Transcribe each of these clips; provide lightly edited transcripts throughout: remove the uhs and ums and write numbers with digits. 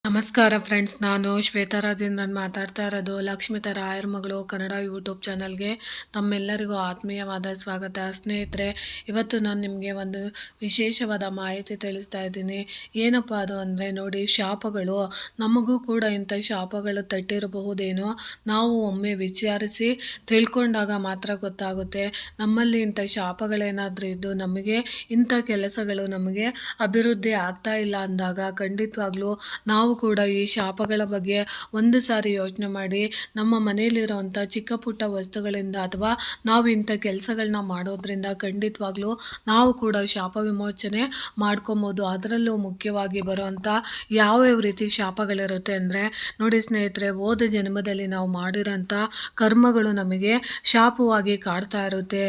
ನಮಸ್ಕಾರ ಫ್ರೆಂಡ್ಸ್, ನಾನು ಶ್ವೇತಾರಾಜಿಂದ ಮಾತಾಡ್ತಾ ಇರೋದು. ಲಕ್ಷ್ಮಿತ ರಾಯರ ಮಗಳು ಕನ್ನಡ ಯೂಟ್ಯೂಬ್ ಚಾನಲ್ಗೆ ತಮ್ಮೆಲ್ಲರಿಗೂ ಆತ್ಮೀಯವಾದ ಸ್ವಾಗತ. ಸ್ನೇಹಿತರೆ, ಇವತ್ತು ನಾನು ನಿಮಗೆ ಒಂದು ವಿಶೇಷವಾದ ಮಾಹಿತಿ ತಿಳಿಸ್ತಾ ಇದ್ದೀನಿ. ಏನಪ್ಪ ಅದು ಅಂದರೆ, ನೋಡಿ, ಶಾಪಗಳು ನಮಗೂ ಕೂಡ ಇಂಥ ಶಾಪಗಳು ತಟ್ಟಿರಬಹುದೇನೋ. ನಾವು ಒಮ್ಮೆ ವಿಚಾರಿಸಿ ತಿಳ್ಕೊಂಡಾಗ ಮಾತ್ರ ಗೊತ್ತಾಗುತ್ತೆ. ನಮ್ಮಲ್ಲಿ ಇಂಥ ಶಾಪಗಳೇನಾದರೂ ಇದ್ದು ನಮಗೆ ಇಂಥ ಕೆಲಸಗಳು ನಮಗೆ ಅಭಿವೃದ್ಧಿ ಆಗ್ತಾ ಇಲ್ಲ ಅಂದಾಗ ಖಂಡಿತವಾಗ್ಲೂ ನಾವು ಕೂಡ ಈ ಶಾಪಗಳ ಬಗ್ಗೆ ಒಂದು ಸಾರಿ ಯೋಚನೆ ಮಾಡಿ ನಮ್ಮ ಮನೆಯಲ್ಲಿರೋವಂಥ ಚಿಕ್ಕ ಪುಟ್ಟ ವಸ್ತುಗಳಿಂದ ಅಥವಾ ನಾವು ಇಂಥ ಕೆಲಸಗಳನ್ನ ಮಾಡೋದ್ರಿಂದ ಖಂಡಿತವಾಗ್ಲೂ ನಾವು ಕೂಡ ಶಾಪ ವಿಮೋಚನೆ ಮಾಡ್ಕೊಬೋದು. ಅದರಲ್ಲೂ ಮುಖ್ಯವಾಗಿ ಬರುವಂಥ ಯಾವ್ಯಾವ ರೀತಿ ಶಾಪಗಳಿರುತ್ತೆ ಅಂದರೆ, ನೋಡಿ ಸ್ನೇಹಿತರೆ, ಹೋದ ಜನ್ಮದಲ್ಲಿ ನಾವು ಮಾಡಿರೋಂಥ ಕರ್ಮಗಳು ನಮಗೆ ಶಾಪವಾಗಿ ಕಾಡ್ತಾ ಇರುತ್ತೆ.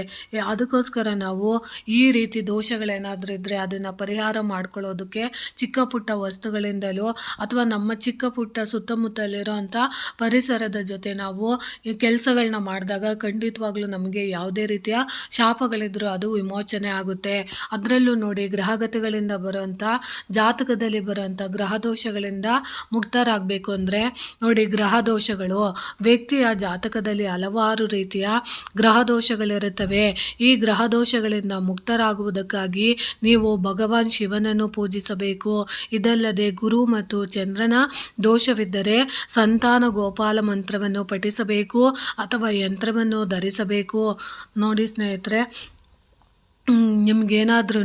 ಅದಕ್ಕೋಸ್ಕರ ನಾವು ಈ ರೀತಿ ದೋಷಗಳೇನಾದರೂ ಇದ್ದರೆ ಅದನ್ನು ಪರಿಹಾರ ಮಾಡ್ಕೊಳ್ಳೋದಕ್ಕೆ ಚಿಕ್ಕ ಪುಟ್ಟ ವಸ್ತುಗಳಿಂದಲೂ ಅಥವಾ ನಮ್ಮ ಚಿಕ್ಕ ಪುಟ್ಟ ಸುತ್ತಮುತ್ತಲಿರೋಂಥ ಪರಿಸರದ ಜೊತೆ ನಾವು ಈ ಕೆಲಸಗಳನ್ನ ಮಾಡಿದಾಗ ಖಂಡಿತವಾಗ್ಲೂ ನಮಗೆ ಯಾವುದೇ ರೀತಿಯ ಶಾಪಗಳಿದ್ರೂ ಅದು ವಿಮೋಚನೆ ಆಗುತ್ತೆ. ಅದರಲ್ಲೂ ನೋಡಿ, ಗ್ರಹಗತಿಗಳಿಂದ ಬರುವಂಥ ಜಾತಕದಲ್ಲಿ ಬರುವಂಥ ಗ್ರಹ ದೋಷಗಳಿಂದ ಮುಕ್ತರಾಗಬೇಕು ಅಂದರೆ, ನೋಡಿ, ಗ್ರಹ ದೋಷಗಳು ವ್ಯಕ್ತಿಯ ಜಾತಕದಲ್ಲಿ ಹಲವಾರು ರೀತಿಯ ಗ್ರಹ ದೋಷಗಳಿರುತ್ತವೆ. ಈ ಗ್ರಹ ದೋಷಗಳಿಂದ ಮುಕ್ತರಾಗುವುದಕ್ಕಾಗಿ ನೀವು ಭಗವಾನ್ ಶಿವನನ್ನು ಪೂಜಿಸಬೇಕು. ಇದಲ್ಲದೆ ಗುರು ಮತ್ತು ಚಂದ್ರನ ದೋಷವಿದ್ದರೆ ಸಂತಾನ ಗೋಪಾಲ ಮಂತ್ರವನ್ನು ಪಠಿಸಬೇಕು ಅಥವಾ ಯಂತ್ರವನ್ನು ಧರಿಸಬೇಕು. ನೋಡಿ ಸ್ನೇಹಿತರೆ, ನಿಮಗೇನಾದ್ರೂ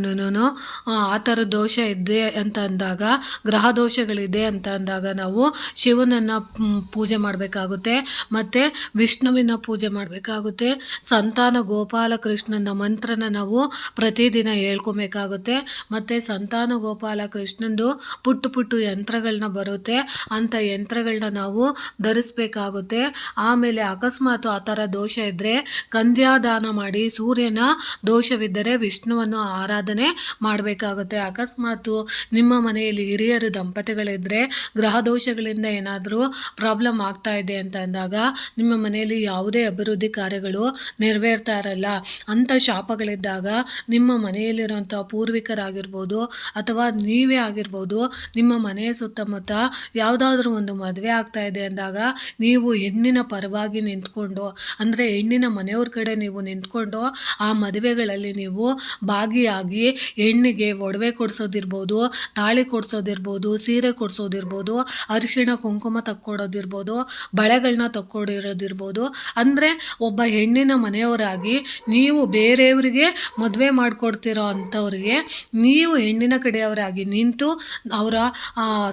ಆ ಥರ ದೋಷ ಇದೆ ಅಂತ ಅಂದಾಗ, ಗ್ರಹ ದೋಷಗಳಿದೆ ಅಂತ ಅಂದಾಗ ನಾವು ಶಿವನನ್ನು ಪೂಜೆ ಮಾಡಬೇಕಾಗುತ್ತೆ, ಮತ್ತು ವಿಷ್ಣುವಿನ ಪೂಜೆ ಮಾಡಬೇಕಾಗುತ್ತೆ. ಸಂತಾನ ಗೋಪಾಲ ಕೃಷ್ಣನ ಮಂತ್ರನ ನಾವು ಪ್ರತಿದಿನ ಹೇಳ್ಕೊಬೇಕಾಗುತ್ತೆ. ಮತ್ತು ಸಂತಾನ ಗೋಪಾಲ ಕೃಷ್ಣಂದು ಪುಟ್ಟು ಪುಟ್ಟು ಯಂತ್ರಗಳನ್ನ ಬರುತ್ತೆ, ಅಂಥ ಯಂತ್ರಗಳನ್ನ ನಾವು ಧರಿಸ್ಬೇಕಾಗುತ್ತೆ. ಆಮೇಲೆ ಅಕಸ್ಮಾತ್ ಆ ಥರ ದೋಷ ಇದ್ದರೆ ಕನ್ಯಾದಾನ ಮಾಡಿ, ಸೂರ್ಯನ ದೋಷವಿದ್ದರೆ ವಿಷ್ಣುವನ್ನು ಆರಾಧನೆ ಮಾಡಬೇಕಾಗುತ್ತೆ. ಅಕಸ್ಮಾತು ನಿಮ್ಮ ಮನೆಯಲ್ಲಿ ಹಿರಿಯರು ದಂಪತಿಗಳಿದ್ದರೆ ಗ್ರಹ ದೋಷಗಳಿಂದ ಏನಾದರೂ ಪ್ರಾಬ್ಲಮ್ ಆಗ್ತಾ ಇದೆ ಅಂತ ಅಂದಾಗ ನಿಮ್ಮ ಮನೆಯಲ್ಲಿ ಯಾವುದೇ ಅಭಿವೃದ್ಧಿ ಕಾರ್ಯಗಳು ನೆರವೇರ್ತಾ ಇರಲ್ಲ. ಅಂಥ ಶಾಪಗಳಿದ್ದಾಗ ನಿಮ್ಮ ಮನೆಯಲ್ಲಿರುವಂಥ ಪೂರ್ವಿಕರಾಗಿರ್ಬೋದು ಅಥವಾ ನೀವೇ ಆಗಿರ್ಬೋದು, ನಿಮ್ಮ ಮನೆಯ ಸುತ್ತಮುತ್ತ ಯಾವುದಾದ್ರೂ ಒಂದು ಮದುವೆ ಆಗ್ತಾ ಇದೆ ಅಂದಾಗ ನೀವು ಹೆಣ್ಣಿನ ಪರವಾಗಿ ನಿಂತ್ಕೊಂಡು, ಅಂದರೆ ಹೆಣ್ಣಿನ ಮನೆಯವ್ರ ಕಡೆ ನೀವು ನಿಂತ್ಕೊಂಡು ಆ ಮದುವೆಗಳಲ್ಲಿ ನೀವು ಭಾಗಿಯಾಗಿ ಹೆಣ್ಣಿಗೆ ಒಡವೆ ಕೊಡಿಸೋದಿರ್ಬೋದು, ತಾಳಿ ಕೊಡಿಸೋದಿರ್ಬೋದು, ಸೀರೆ ಕೊಡಿಸೋದಿರ್ಬೋದು, ಅರಿಶಿಣ ಕುಂಕುಮ ತಕ್ಕೊಡೋದಿರ್ಬೋದು, ಬಳೆಗಳನ್ನ ತಕ್ಕೊಡಿರೋದಿರ್ಬೋದು. ಅಂದರೆ ಒಬ್ಬ ಹೆಣ್ಣಿನ ಮನೆಯವರಾಗಿ ನೀವು ಬೇರೆಯವರಿಗೆ ಮದುವೆ ಮಾಡಿಕೊಡ್ತಿರೋ ಅಂಥವ್ರಿಗೆ ನೀವು ಹೆಣ್ಣಿನ ಕಡೆಯವರಾಗಿ ನಿಂತು ಅವರ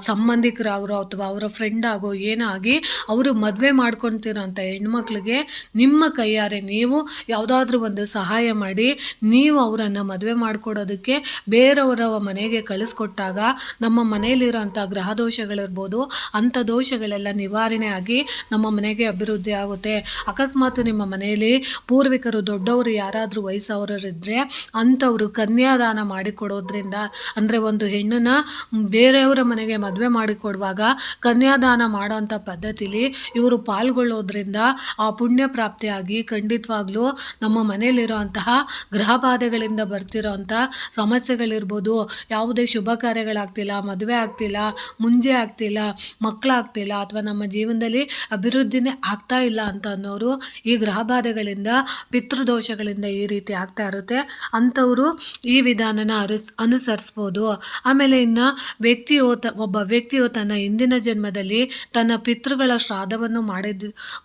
ಸಂಬಂಧಿಕರಾಗೋ ಅಥವಾ ಅವರ ಫ್ರೆಂಡ್ ಆಗೋ ಏನಾಗಿ ಅವರು ಮದುವೆ ಮಾಡ್ಕೊತಿರೋ ಅಂಥ ಹೆಣ್ಮಕ್ಳಿಗೆ ನಿಮ್ಮ ಕೈಯಾರೆ ನೀವು ಯಾವುದಾದ್ರೂ ಒಂದು ಸಹಾಯ ಮಾಡಿ ನೀವು ಅವರನ್ನು ಮದುವೆ ಮಾಡಿಕೊಡೋದಕ್ಕೆ ಬೇರೆಯವರ ಮನೆಗೆ ಕಳಿಸ್ಕೊಟ್ಟಾಗ ನಮ್ಮ ಮನೆಯಲ್ಲಿರೋಂಥ ಗ್ರಹ ದೋಷಗಳಿರ್ಬೋದು, ಅಂಥ ದೋಷಗಳೆಲ್ಲ ನಿವಾರಣೆ ಆಗಿ ನಮ್ಮ ಮನೆಗೆ ಅಭಿವೃದ್ಧಿ ಆಗುತ್ತೆ. ಅಕಸ್ಮಾತ್ ನಿಮ್ಮ ಮನೆಯಲ್ಲಿ ಪೂರ್ವಿಕರು ದೊಡ್ಡವರು ಯಾರಾದರೂ ವಯಸ್ಸವರಿದ್ದರೆ ಅಂಥವರು ಕನ್ಯಾದಾನ ಮಾಡಿಕೊಡೋದ್ರಿಂದ, ಅಂದರೆ ಒಂದು ಹೆಣ್ಣನ್ನು ಬೇರೆಯವರ ಮನೆಗೆ ಮದುವೆ ಮಾಡಿಕೊಡುವಾಗ ಕನ್ಯಾದಾನ ಮಾಡೋಂಥ ಪದ್ಧತಿಲಿ ಇವರು ಪಾಲ್ಗೊಳ್ಳೋದ್ರಿಂದ ಆ ಪುಣ್ಯ ಪ್ರಾಪ್ತಿಯಾಗಿ ಖಂಡಿತವಾಗ್ಲೂ ನಮ್ಮ ಮನೆಯಲ್ಲಿರೋಂತಹ ಗ್ರಹ ಬಾಧೆಗಳಿಂದ ಬರ್ತಿರೋ ಅಂಥ ಸಮಸ್ಯೆಗಳಿರ್ಬೋದು, ಯಾವುದೇ ಶುಭ ಕಾರ್ಯಗಳಾಗ್ತಿಲ್ಲ, ಮದುವೆ ಆಗ್ತಿಲ್ಲ, ಮುಂಜೆ ಆಗ್ತಿಲ್ಲ, ಮಕ್ಕಳಾಗ್ತಿಲ್ಲ, ಅಥವಾ ನಮ್ಮ ಜೀವನದಲ್ಲಿ ಅಭಿವೃದ್ಧಿನೇ ಆಗ್ತಾ ಇಲ್ಲ ಅಂತ ಅನ್ನೋರು ಈ ಗ್ರಹ ಬಾಧೆಗಳಿಂದ, ಪಿತೃದೋಷಗಳಿಂದ ಈ ರೀತಿ ಆಗ್ತಾ ಇರುತ್ತೆ. ಅಂಥವರು ಈ ವಿಧಾನನ ಅನುಸರಿಸ್ಬೋದು. ಆಮೇಲೆ ಇನ್ನು ಒಬ್ಬ ವ್ಯಕ್ತಿಯು ತನ್ನ ಹಿಂದಿನ ಜನ್ಮದಲ್ಲಿ ತನ್ನ ಪಿತೃಗಳ ಶ್ರಾದ್ದವನ್ನು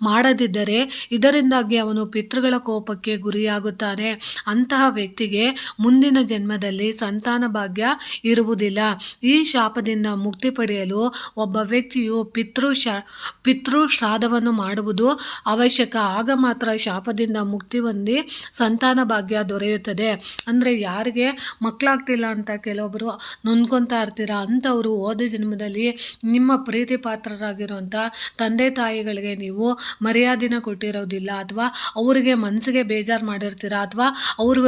ಮಾಡದಿದ್ದರೆ ಇದರಿಂದಾಗಿ ಅವನು ಪಿತೃಗಳ ಕೋಪಕ್ಕೆ ಗುರಿಯಾಗುತ್ತಾನೆ. ಅಂತಹ ವ್ಯಕ್ತಿಗೆ ಮುಂದಿನ ಜನ್ಮದಲ್ಲಿ ಸಂತಾನ ಭಾಗ್ಯ ಇರುವುದಿಲ್ಲ. ಈ ಶಾಪದಿಂದ ಮುಕ್ತಿ ಪಡೆಯಲು ಒಬ್ಬ ವ್ಯಕ್ತಿಯು ಪಿತೃ ಶ್ರಾದ್ದವನ್ನು ಮಾಡುವುದು ಅವಶ್ಯಕ. ಆಗ ಮಾತ್ರ ಶಾಪದಿಂದ ಮುಕ್ತಿ ಹೊಂದಿ ಸಂತಾನ ಭಾಗ್ಯ ದೊರೆಯುತ್ತದೆ. ಅಂದರೆ ಯಾರಿಗೆ ಮಕ್ಕಳಾಗ್ತಿಲ್ಲ ಅಂತ ಕೆಲವೊಬ್ಬರು ನೊಂದ್ಕೊತಾ ಇರ್ತೀರ, ಅಂಥವರು ಹೋದ ಜನ್ಮದಲ್ಲಿ ನಿಮ್ಮ ಪ್ರೀತಿ ಪಾತ್ರರಾಗಿರುವಂಥ ತಂದೆ ತಾಯಿಗಳಿಗೆ ನೀವು ಮರ್ಯಾದೆನ ಕೊಟ್ಟಿರೋದಿಲ್ಲ, ಅಥವಾ ಅವರಿಗೆ ಮನಸ್ಸಿಗೆ ಬೇಜಾರು ಮಾಡಿರ್ತೀರ, ಅಥವಾ ಅವರು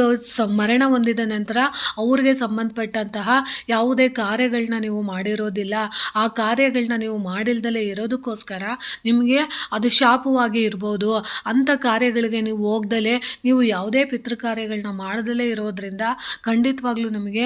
ಮರಣ ಹೊಂದಿದ ನಂತರ ಅವ್ರಿಗೆ ಸಂಬಂಧಪಟ್ಟಂತಹ ಯಾವುದೇ ಕಾರ್ಯಗಳನ್ನ ನೀವು ಮಾಡಿರೋದಿಲ್ಲ. ಆ ಕಾರ್ಯಗಳನ್ನ ನೀವು ಮಾಡಿಲ್ದಲೇ ಇರೋದಕ್ಕೋಸ್ಕರ ನಿಮಗೆ ಅದು ಶಾಪವಾಗಿ ಇರ್ಬೋದು. ಅಂಥ ಕಾರ್ಯಗಳಿಗೆ ನೀವು ಹೋಗ್ದಲೇ, ನೀವು ಯಾವುದೇ ಪಿತೃ ಕಾರ್ಯಗಳನ್ನ ಮಾಡದಲೇ ಇರೋದ್ರಿಂದ ಖಂಡಿತವಾಗ್ಲೂ ನಮಗೆ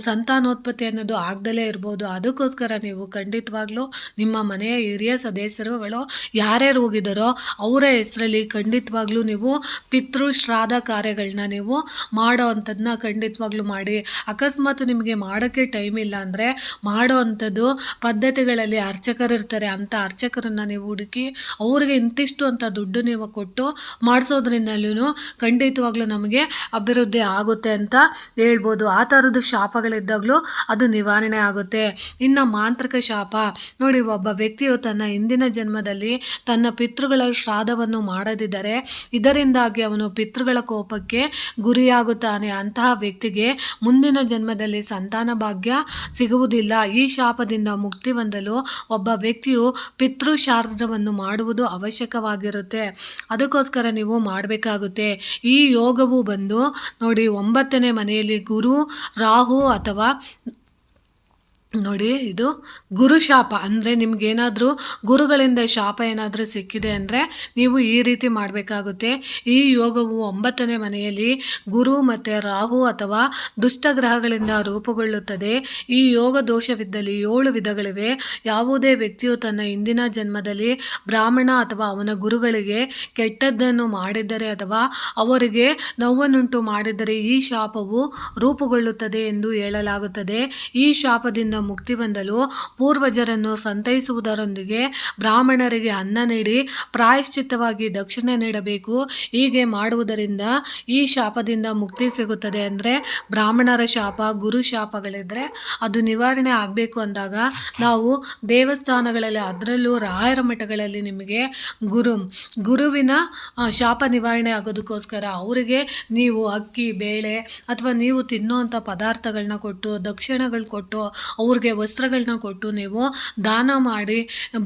ಸಂತಾನೋತ್ಪತ್ತಿ ಅನ್ನೋದು ಆಗದಲೇ ಇರ್ಬೋದು. ಅದಕ್ಕೋಸ್ಕರ ನೀವು ಖಂಡಿತವಾಗ್ಲೂ ನಿಮ್ಮ ಮನೆಯ ಹಿರಿಯ ಸದಸ್ಯರುಗಳು ಯಾರ್ಯಾರು ಹೋಗಿದ್ದಾರೋ ಅವರ ಹೆಸರಲ್ಲಿ ಖಂಡಿತವಾಗ್ಲೂ ನೀವು ಪಿತೃ ಶ್ರಾದ್ದ ಕಾರ್ಯಗಳನ್ನ ನೀವು ಮಾಡೋ ಅಂಥದ್ದನ್ನ ಖಂಡಿತವಾಗ್ಲೂ ಮಾಡಿ. ಅಕಸ್ಮಾತ್ ನಿಮಗೆ ಮಾಡೋಕ್ಕೆ ಟೈಮ್ ಇಲ್ಲ ಅಂದರೆ ಮಾಡೋ ಅಂಥದ್ದು ಪದ್ಧತಿಗಳಲ್ಲಿ ಅರ್ಚಕರು ಇರ್ತಾರೆ, ಅಂಥ ಅರ್ಚಕರನ್ನು ನೀವು ಹುಡುಕಿ ಅವ್ರಿಗೆ ಇಂತಿಷ್ಟು ಅಂತ ದುಡ್ಡು ನೀವು ಕೊಟ್ಟು ಮಾಡಿಸೋದ್ರಿಂದಲೂ ಖಂಡಿತವಾಗ್ಲೂ ನಮಗೆ ಅಭಿವೃದ್ಧಿ ಆಗುತ್ತೆ ಅಂತ ಹೇಳ್ಬೋದು. ಆ ಥರದ್ದು ಶಾಪಗಳಿದ್ದಾಗಲೂ ಅದು ನಿವಾರಣೆ ಆಗುತ್ತೆ. ಇನ್ನು ಮಾಂತ್ರಿಕ ಶಾಪ ನೋಡಿ, ಒಬ್ಬ ವ್ಯಕ್ತಿಯು ತನ್ನ ಹಿಂದಿನ ಜನ್ಮದಲ್ಲಿ ತನ್ನ ಪಿತೃಗಳ ಶ್ರಾದ್ದವನ್ನು ಮಾಡದಿದ್ದರೆ ಇದರಿಂದಾಗಿ ಅವನು ಪಿತೃಗಳ ಕೋಪಕ್ಕೆ ಗುರಿಯಾಗುತ್ತಾನೆ. ಅಂತಹ ವ್ಯಕ್ತಿಗೆ ಮುಂದಿನ ಜನ್ಮದಲ್ಲಿ ಸಂತಾನ ಭಾಗ್ಯ ಸಿಗುವುದಿಲ್ಲ. ಈ ಶಾಪದಿಂದ ಮುಕ್ತಿ ಹೊಂದಲು ಒಬ್ಬ ವ್ಯಕ್ತಿಯು ಪಿತೃ ಶ್ರಾದ್ದವನ್ನು ಮಾಡುವುದು ಅವಶ್ಯಕವಾಗಿರುತ್ತೆ. ಅದಕ್ಕೋಸ್ಕರ ನೀವು ಮಾಡಬೇಕಾಗುತ್ತೆ. ಈ ಯೋಗವು ಬಂದು ನೋಡಿ 9ನೇ ಮನೆಯಲ್ಲಿ ಗುರು, ರಾಹು ಅಥವಾ ನೋಡಿ ಇದು ಗುರು ಶಾಪ. ಅಂದರೆ ನಿಮಗೇನಾದರೂ ಗುರುಗಳಿಂದ ಶಾಪ ಏನಾದರೂ ಸಿಕ್ಕಿದೆ ಅಂದರೆ ನೀವು ಈ ರೀತಿ ಮಾಡಬೇಕಾಗುತ್ತೆ. ಈ ಯೋಗವು 9ನೇ ಮನೆಯಲ್ಲಿ ಗುರು ಮತ್ತು ರಾಹು ಅಥವಾ ದುಷ್ಟಗ್ರಹಗಳಿಂದ ರೂಪುಗೊಳ್ಳುತ್ತದೆ. ಈ ಯೋಗ ದೋಷವಿದ್ದಲ್ಲಿ 7 ವಿಧಗಳಿವೆ. ಯಾವುದೇ ವ್ಯಕ್ತಿಯು ತನ್ನ ಹಿಂದಿನ ಜನ್ಮದಲ್ಲಿ ಬ್ರಾಹ್ಮಣ ಅಥವಾ ಅವನ ಗುರುಗಳಿಗೆ ಕೆಟ್ಟದ್ದನ್ನು ಮಾಡಿದ್ದರೆ ಅಥವಾ ಅವರಿಗೆ ನೋವನ್ನುಂಟು ಮಾಡಿದರೆ ಈ ಶಾಪವು ರೂಪುಗೊಳ್ಳುತ್ತದೆ ಎಂದು ಹೇಳಲಾಗುತ್ತದೆ. ಈ ಶಾಪದಿಂದ ಮುಕ್ತಿ ಹೊಂದಲು ಪೂರ್ವಜರನ್ನು ಸಂತೈಸುವುದರೊಂದಿಗೆ ಬ್ರಾಹ್ಮಣರಿಗೆ ಅನ್ನ ನೀಡಿ ಪ್ರಾಯಶ್ಚಿತ್ತವಾಗಿ ದಕ್ಷಿಣೆ ನೀಡಬೇಕು. ಹೀಗೆ ಮಾಡುವುದರಿಂದ ಈ ಶಾಪದಿಂದ ಮುಕ್ತಿ ಸಿಗುತ್ತದೆ. ಅಂದರೆ ಬ್ರಾಹ್ಮಣರ ಶಾಪ, ಗುರು ಶಾಪಗಳಿದ್ದರೆ ಅದು ನಿವಾರಣೆ ಆಗಬೇಕು ಅಂದಾಗ ನಾವು ದೇವಸ್ಥಾನಗಳಲ್ಲಿ, ಅದರಲ್ಲೂ ರಾಯರ ಮಠಗಳಲ್ಲಿ ನಿಮಗೆ ಗುರುವಿನ ಶಾಪ ನಿವಾರಣೆ ಆಗೋದಕ್ಕೋಸ್ಕರ ಅವರಿಗೆ ನೀವು ಅಕ್ಕಿ, ಬೇಳೆ ಅಥವಾ ನೀವು ತಿನ್ನುವಂಥ ಪದಾರ್ಥಗಳನ್ನ ಕೊಟ್ಟು, ದಕ್ಷಿಣೆಗಳು ಕೊಟ್ಟು, ಅವ್ರಿಗೆ ವಸ್ತ್ರಗಳನ್ನ ಕೊಟ್ಟು ನೀವು ದಾನ ಮಾಡಿ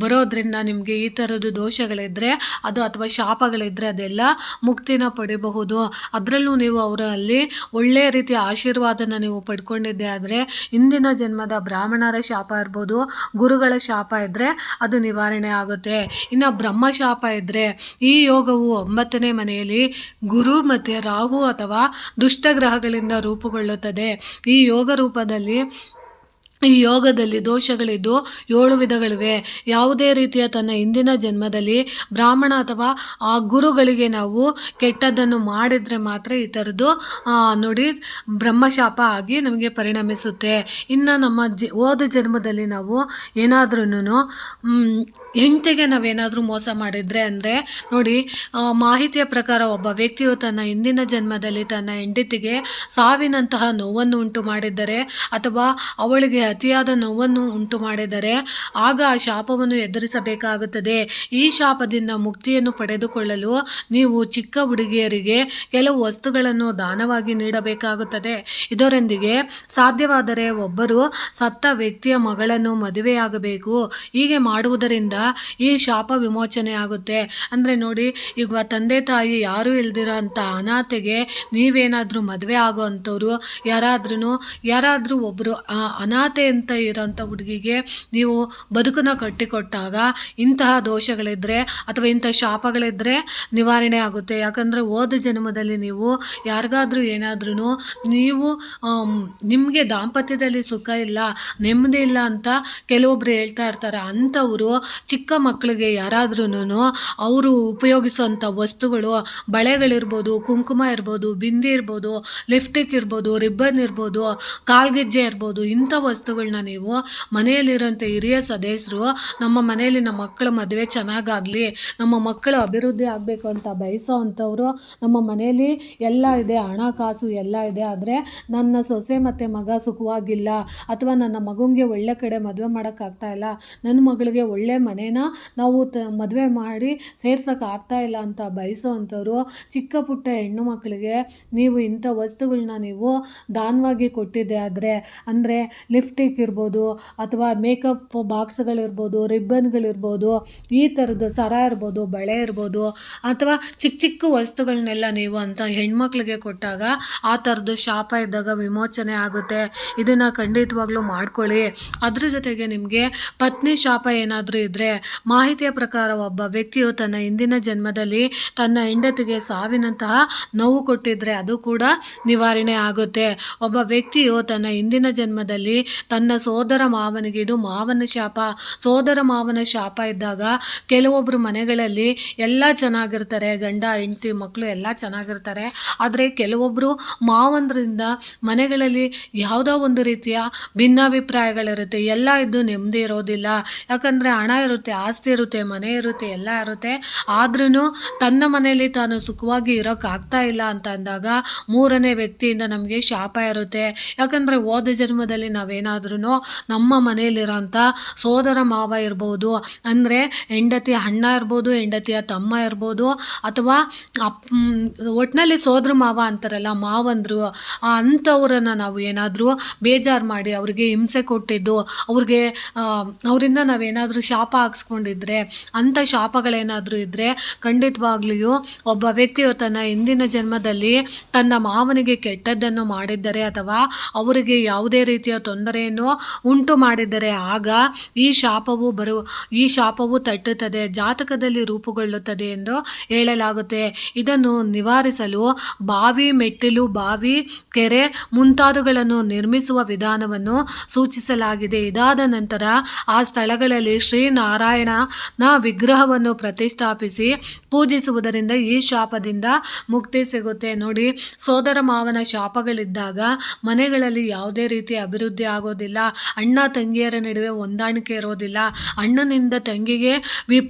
ಬರೋದ್ರಿಂದ ನಿಮಗೆ ಈ ಥರದ್ದು ದೋಷಗಳಿದ್ದರೆ ಅದು ಅಥವಾ ಶಾಪಗಳಿದ್ದರೆ ಅದೆಲ್ಲ ಮುಕ್ತಿನ ಪಡಿಬಹುದು. ಅದರಲ್ಲೂ ನೀವು ಅವರಲ್ಲಿ ಒಳ್ಳೆಯ ರೀತಿಯ ಆಶೀರ್ವಾದನ ನೀವು ಪಡ್ಕೊಂಡಿದ್ದೆ ಆದರೆ ಇಂದಿನ ಜನ್ಮದ ಬ್ರಾಹ್ಮಣರ ಶಾಪ ಇರ್ಬೋದು, ಗುರುಗಳ ಶಾಪ ಇದ್ದರೆ ಅದು ನಿವಾರಣೆ ಆಗುತ್ತೆ. ಇನ್ನು ಬ್ರಹ್ಮ ಶಾಪ ಇದ್ದರೆ ಈ ಯೋಗವು 9ನೇ ಮನೆಯಲ್ಲಿ ಗುರು ಮತ್ತು ರಾಹು ಅಥವಾ ದುಷ್ಟಗ್ರಹಗಳಿಂದ ರೂಪುಗೊಳ್ಳುತ್ತದೆ. ಈ ಯೋಗದಲ್ಲಿ ದೋಷಗಳಿದ್ದು 7 ವಿಧಗಳಿವೆ. ಯಾವುದೇ ರೀತಿಯ ತನ್ನ ಹಿಂದಿನ ಜನ್ಮದಲ್ಲಿ ಬ್ರಾಹ್ಮಣ ಅಥವಾ ಆ ಗುರುಗಳಿಗೆ ನಾವು ಕೆಟ್ಟದ್ದನ್ನು ಮಾಡಿದರೆ ಮಾತ್ರ ಈ ಥರದ್ದು ನೋಡಿ ಬ್ರಹ್ಮಶಾಪ ಆಗಿ ನಮಗೆ ಪರಿಣಮಿಸುತ್ತೆ. ಇನ್ನು ನಮ್ಮ ಹೋದ ಜನ್ಮದಲ್ಲಿ ನಾವು ಏನಾದ್ರೂ ಹೆಂಡತಿಗೆ ನಾವೇನಾದರೂ ಮೋಸ ಮಾಡಿದರೆ ಅಂದರೆ ನೋಡಿ, ಮಾಹಿತಿಯ ಪ್ರಕಾರ ಒಬ್ಬ ವ್ಯಕ್ತಿಯು ತನ್ನ ಹಿಂದಿನ ಜನ್ಮದಲ್ಲಿ ತನ್ನ ಹೆಂಡತಿಗೆ ಸಾವಿನಂತಹ ನೋವನ್ನು ಉಂಟು ಮಾಡಿದ್ದರೆ ಅಥವಾ ಅವಳಿಗೆ ಅತಿಯಾದ ನೋವನ್ನು ಉಂಟು ಮಾಡಿದರೆ ಆಗ ಆ ಶಾಪವನ್ನು ಎದುರಿಸಬೇಕಾಗುತ್ತದೆ. ಈ ಶಾಪದಿಂದ ಮುಕ್ತಿಯನ್ನು ಪಡೆದುಕೊಳ್ಳಲು ನೀವು ಚಿಕ್ಕ ಹುಡುಗಿಯರಿಗೆ ಕೆಲವು ವಸ್ತುಗಳನ್ನು ದಾನವಾಗಿ ನೀಡಬೇಕಾಗುತ್ತದೆ. ಇದರೊಂದಿಗೆ ಸಾಧ್ಯವಾದರೆ ಒಬ್ಬರು ಸತ್ತ ವ್ಯಕ್ತಿಯ ಮಗಳನ್ನು ಮದುವೆಯಾಗಬೇಕು. ಹೀಗೆ ಮಾಡುವುದರಿಂದ ಈ ಶಾಪ ವಿಮೋಚನೆ ಆಗುತ್ತೆ. ಅಂದರೆ ನೋಡಿ, ಈಗ ತಂದೆ ತಾಯಿ ಯಾರೂ ಇಲ್ದಿರೋ ಅಂಥ ಅನಾಥೆಗೆ ನೀವೇನಾದರೂ ಮದುವೆ ಆಗೋ ಅಂಥವ್ರು ಯಾರಾದರೂ ಒಬ್ಬರು ಅನಾಥೆ ಅಂತ ಇರೋಂಥ ಹುಡುಗಿಗೆ ನೀವು ಬದುಕನ್ನು ಕಟ್ಟಿಕೊಟ್ಟಾಗ ಇಂತಹ ದೋಷಗಳಿದ್ದರೆ ಅಥವಾ ಇಂಥ ಶಾಪಗಳಿದ್ದರೆ ನಿವಾರಣೆ ಆಗುತ್ತೆ. ಯಾಕಂದರೆ ಹೋದ ಜನ್ಮದಲ್ಲಿ ನೀವು ಯಾರಿಗಾದ್ರೂ ಏನಾದ್ರೂ ನೀವು ನಿಮಗೆ ದಾಂಪತ್ಯದಲ್ಲಿ ಸುಖ ಇಲ್ಲ, ನೆಮ್ಮದಿ ಇಲ್ಲ ಅಂತ ಕೆಲವೊಬ್ರು ಹೇಳ್ತಾ ಇರ್ತಾರೆ. ಅಂಥವರು ಚಿಕ್ಕ ಮಕ್ಕಳಿಗೆ ಯಾರಾದ್ರೂ ಅವರು ಉಪಯೋಗಿಸುವಂಥ ವಸ್ತುಗಳು, ಬಳೆಗಳಿರ್ಬೋದು, ಕುಂಕುಮ ಇರ್ಬೋದು, ಬಿಂದಿ ಇರ್ಬೋದು, ಲಿಪ್ಸ್ಟಿಕ್ ಇರ್ಬೋದು, ರಿಬ್ಬನ್ ಇರ್ಬೋದು, ಕಾಲ್ಗೆಜ್ಜೆ ಇರ್ಬೋದು, ಇಂಥ ವಸ್ತು ವಸ್ತುಗಳನ್ನ ನೀವು ಮನೆಯಲ್ಲಿರೋಂಥ ಹಿರಿಯ ಸದಸ್ಯರು ನಮ್ಮ ಮನೆಯಲ್ಲಿ ನಮ್ಮ ಮಕ್ಕಳ ಮದುವೆ ಚೆನ್ನಾಗಾಗಲಿ, ನಮ್ಮ ಮಕ್ಕಳು ಅಭಿವೃದ್ಧಿ ಆಗಬೇಕು ಅಂತ ಬಯಸೋ ಅಂಥವ್ರು ನಮ್ಮ ಮನೆಯಲ್ಲಿ ಎಲ್ಲ ಇದೆ, ಹಣ ಕಾಸು ಎಲ್ಲ ಇದೆ, ಆದರೆ ನನ್ನ ಸೊಸೆ ಮತ್ತು ಮಗ ಸುಖವಾಗಿಲ್ಲ, ಅಥವಾ ನನ್ನ ಮಗುಂಗೆ ಒಳ್ಳೆ ಕಡೆ ಮದುವೆ ಮಾಡೋಕ್ಕಾಗ್ತಾಯಿಲ್ಲ, ನನ್ನ ಮಗಳಿಗೆ ಒಳ್ಳೆ ಮನೇನ ನಾವು ಮದುವೆ ಮಾಡಿ ಸೇರ್ಸೋಕ್ಕಾಗ್ತಾ ಇಲ್ಲ ಅಂತ ಬಯಸೋ ಅಂಥವ್ರು ಚಿಕ್ಕ ಪುಟ್ಟ ಹೆಣ್ಣು ಮಕ್ಕಳಿಗೆ ನೀವು ಇಂಥ ವಸ್ತುಗಳನ್ನ ನೀವು ದಾನವಾಗಿ ಕೊಟ್ಟಿದ್ದೆ ಆದರೆ, ಅಂದರೆ ಲಿಪ್ಸ್ಟಿಕ್ ಇರ್ಬೋದು, ಅಥವಾ ಮೇಕಪ್ ಬಾಕ್ಸ್ಗಳಿರ್ಬೋದು, ರಿಬ್ಬನ್ಗಳಿರ್ಬೋದು, ಈ ಥರದ್ದು ಸರ ಇರ್ಬೋದು, ಬಳೆ ಇರ್ಬೋದು, ಅಥವಾ ಚಿಕ್ಕ ಚಿಕ್ಕ ವಸ್ತುಗಳನ್ನೆಲ್ಲ ನೀವು ಅಂತ ಹೆಣ್ಮಕ್ಳಿಗೆ ಕೊಟ್ಟಾಗ ಆ ಥರದ್ದು ಶಾಪ ಇದ್ದಾಗ ವಿಮೋಚನೆ ಆಗುತ್ತೆ. ಇದನ್ನು ಖಂಡಿತವಾಗ್ಲೂ ಮಾಡ್ಕೊಳ್ಳಿ. ಅದ್ರ ಜೊತೆಗೆ ನಿಮಗೆ ಪತ್ನಿ ಶಾಪ ಏನಾದರೂ ಇದ್ದರೆ, ಮಾಹಿತಿಯ ಪ್ರಕಾರ ಒಬ್ಬ ವ್ಯಕ್ತಿಯು ತನ್ನ ಹಿಂದಿನ ಜನ್ಮದಲ್ಲಿ ತನ್ನ ಹೆಂಡತಿಗೆ ಸಾವಿನಂತಹ ನೋವು ಕೊಟ್ಟಿದ್ರೆ ಅದು ಕೂಡ ನಿವಾರಣೆ ಆಗುತ್ತೆ. ಒಬ್ಬ ವ್ಯಕ್ತಿಯು ತನ್ನ ಹಿಂದಿನ ಜನ್ಮದಲ್ಲಿ ತನ್ನ ಸೋದರ ಮಾವನಿಗೆ, ಇದು ಮಾವನ ಶಾಪ, ಸೋದರ ಮಾವನ ಶಾಪ ಇದ್ದಾಗ ಕೆಲವೊಬ್ಬರು ಮನೆಗಳಲ್ಲಿ ಎಲ್ಲ ಚೆನ್ನಾಗಿರ್ತಾರೆ, ಗಂಡ ಹೆಂಡತಿ ಮಕ್ಕಳು ಎಲ್ಲ ಚೆನ್ನಾಗಿರ್ತಾರೆ, ಆದರೆ ಕೆಲವೊಬ್ಬರು ಮಾವಂದ್ರಿಂದ ಮನೆಗಳಲ್ಲಿ ಯಾವುದೋ ಒಂದು ರೀತಿಯ ಭಿನ್ನಾಭಿಪ್ರಾಯಗಳಿರುತ್ತೆ, ಎಲ್ಲ ಇದ್ದು ನೆಮ್ಮದಿ ಇರೋದಿಲ್ಲ. ಯಾಕಂದರೆ ಹಣ ಇರುತ್ತೆ, ಆಸ್ತಿ ಇರುತ್ತೆ, ಮನೆ ಇರುತ್ತೆ, ಎಲ್ಲ ಇರುತ್ತೆ, ಆದ್ರೂ ತನ್ನ ಮನೆಯಲ್ಲಿ ತಾನು ಸುಖವಾಗಿ ಇರೋಕ್ಕಾಗ್ತಾ ಇಲ್ಲ ಅಂತ ಅಂದಾಗ ಮೂರನೇ ವ್ಯಕ್ತಿಯಿಂದ ನಮಗೆ ಶಾಪ ಇರುತ್ತೆ. ಯಾಕಂದರೆ ಹೋದ ಜನ್ಮದಲ್ಲಿ ನಾವೇನಾದ್ರೂ ನಮ್ಮ ಮನೆಯಲ್ಲಿರೋಂಥ ಸೋದರ ಮಾವ ಇರ್ಬೋದು, ಅಂದರೆ ಹೆಂಡತಿಯ ಅಣ್ಣ ಇರ್ಬೋದು, ಹೆಂಡತಿಯ ತಮ್ಮ ಇರ್ಬೋದು, ಅಥವಾ ಒಟ್ಟಿನಲ್ಲಿ ಸೋದರ ಮಾವ ಅಂತಾರಲ್ಲ, ಮಾವಂದರು, ಅಂಥವ್ರನ್ನ ನಾವು ಏನಾದರೂ ಬೇಜಾರು ಮಾಡಿ ಅವ್ರಿಗೆ ಹಿಂಸೆ ಕೊಟ್ಟಿದ್ದು, ಅವರಿಂದ ನಾವೇನಾದರೂ ಶಾಪ ಹಾಕ್ಸ್ಕೊಂಡಿದ್ರೆ, ಅಂಥ ಶಾಪಗಳೇನಾದರೂ ಇದ್ದರೆ ಖಂಡಿತವಾಗ್ಲಿಯೂ ಒಬ್ಬ ವ್ಯಕ್ತಿಯು ತನ್ನ ಹಿಂದಿನ ಜನ್ಮದಲ್ಲಿ ತನ್ನ ಮಾವನಿಗೆ ಕೆಟ್ಟದ್ದನ್ನು ಮಾಡಿದ್ದರೆ, ಅಥವಾ ಅವರಿಗೆ ಯಾವುದೇ ರೀತಿಯ ತೊಂದರೆಯನ್ನು ಉಂಟು ಮಾಡಿದ್ದರೆ, ಆಗ ಈ ಶಾಪವು ತಟ್ಟುತ್ತದೆ, ಜಾತಕದಲ್ಲಿ ರೂಪುಗೊಳ್ಳುತ್ತದೆ ಎಂದು ಹೇಳಲಾಗುತ್ತೆ. ಇದನ್ನು ನಿವಾರಿಸಲು ಬಾವಿ, ಮೆಟ್ಟಿಲು, ಬಾವಿ, ಕೆರೆ ಮುಂತಾದವುಗಳನ್ನು ನಿರ್ಮಿಸುವ ವಿಧಾನವನ್ನು ಸೂಚಿಸಲಾಗಿದೆ. ಇದಾದ ನಂತರ ಆ ಸ್ಥಳಗಳಲ್ಲಿ ಶ್ರೀನಾರಾಯಣನ ವಿಗ್ರಹವನ್ನು ಪ್ರತಿಷ್ಠಾಪಿಸಿ ಪೂಜಿಸುವುದರಿಂದ ಈ ಶಾಪದಿಂದ ಮುಕ್ತಿ ಸಿಗುತ್ತೆ. ನೋಡಿ, ಸೋದರ ಮಾವನ ಶಾಪಗಳಿದ್ದಾಗ ಮನೆಗಳಲ್ಲಿ ಯಾವುದೇ ರೀತಿಯ ಅಭಿವೃದ್ಧಿ ಆಗೋದಿಲ್ಲ, ಅಣ್ಣ ತಂಗಿಯರ ನಡುವೆ ಹೊಂದಾಣಿಕೆ ಇರೋದಿಲ್ಲ, ಅಣ್ಣನಿಂದ ತಂಗಿಗೆ